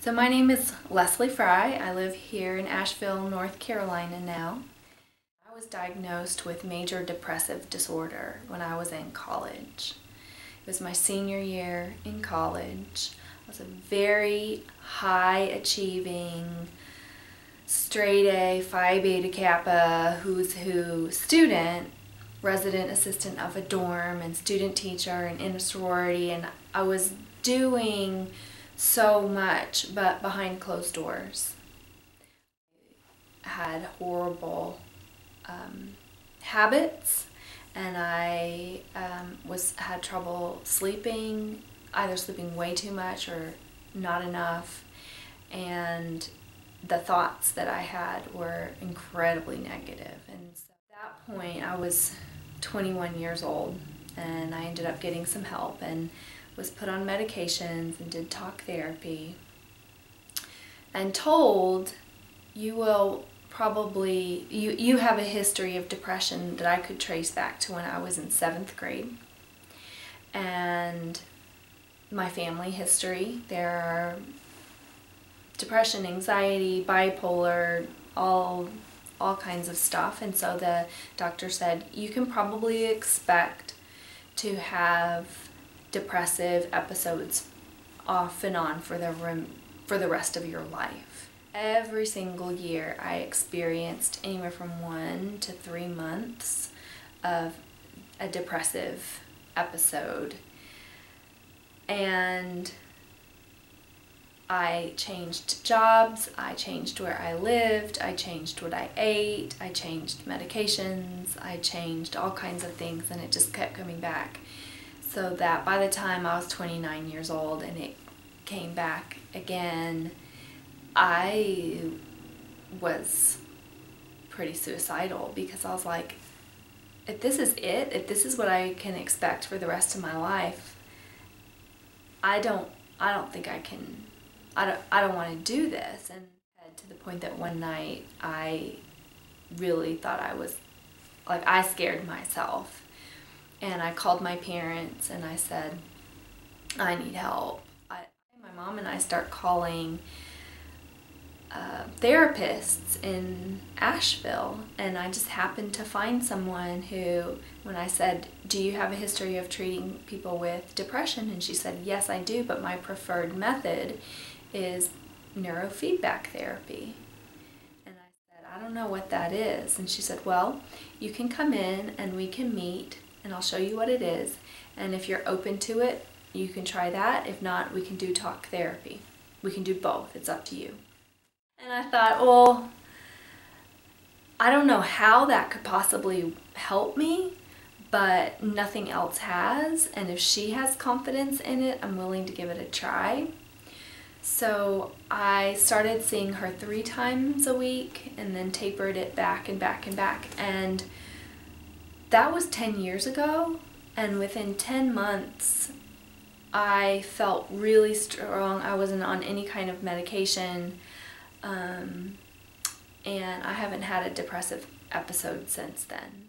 So my name is Leslie Fry. I live here in Asheville, North Carolina now. I was diagnosed with major depressive disorder when I was in college. It was my senior year in college. I was a very high achieving, straight A, Phi Beta Kappa, who's who student, resident assistant of a dorm and student teacher and in a sorority, and I was doing so much, but behind closed doors. I had horrible habits, and I had trouble sleeping, either sleeping way too much or not enough, and the thoughts that I had were incredibly negative. And so at that point I was 21 years old, and I ended up getting some help and was put on medications and did talk therapy and told, you will probably, you have a history of depression that I could trace back to when I was in 7th grade. And my family history, there are depression, anxiety, bipolar, all kinds of stuff. And so the doctor said, you can probably expect to have depressive episodes off and on for the rest of your life. Every single year I experienced anywhere from 1 to 3 months of a depressive episode. And I changed jobs, I changed where I lived, I changed what I ate, I changed medications, I changed all kinds of things, and it just kept coming back. So that by the time I was 29 years old and it came back again, I was pretty suicidal, because I was like, if this is it, if this is what I can expect for the rest of my life, I don't think I can, I don't want to do this. And to the point that one night I really thought I was, like, I scared myself. And I called my parents and I said, I need help. My mom and I start calling therapists in Asheville, and I just happened to find someone who, when I said, do you have a history of treating people with depression? And she said, yes, I do, but my preferred method is neurofeedback therapy. And I said, I don't know what that is. And she said, well, you can come in and we can meet and I'll show you what it is, and if you're open to it, you can try that. If not, we can do talk therapy. We can do both. It's up to you. And I thought, well, I don't know how that could possibly help me, but nothing else has, and if she has confidence in it, I'm willing to give it a try. So I started seeing her 3 times a week and then tapered it back and back and back, and that was 10 years ago, and within 10 months I felt really strong. I wasn't on any kind of medication, and I haven't had a depressive episode since then.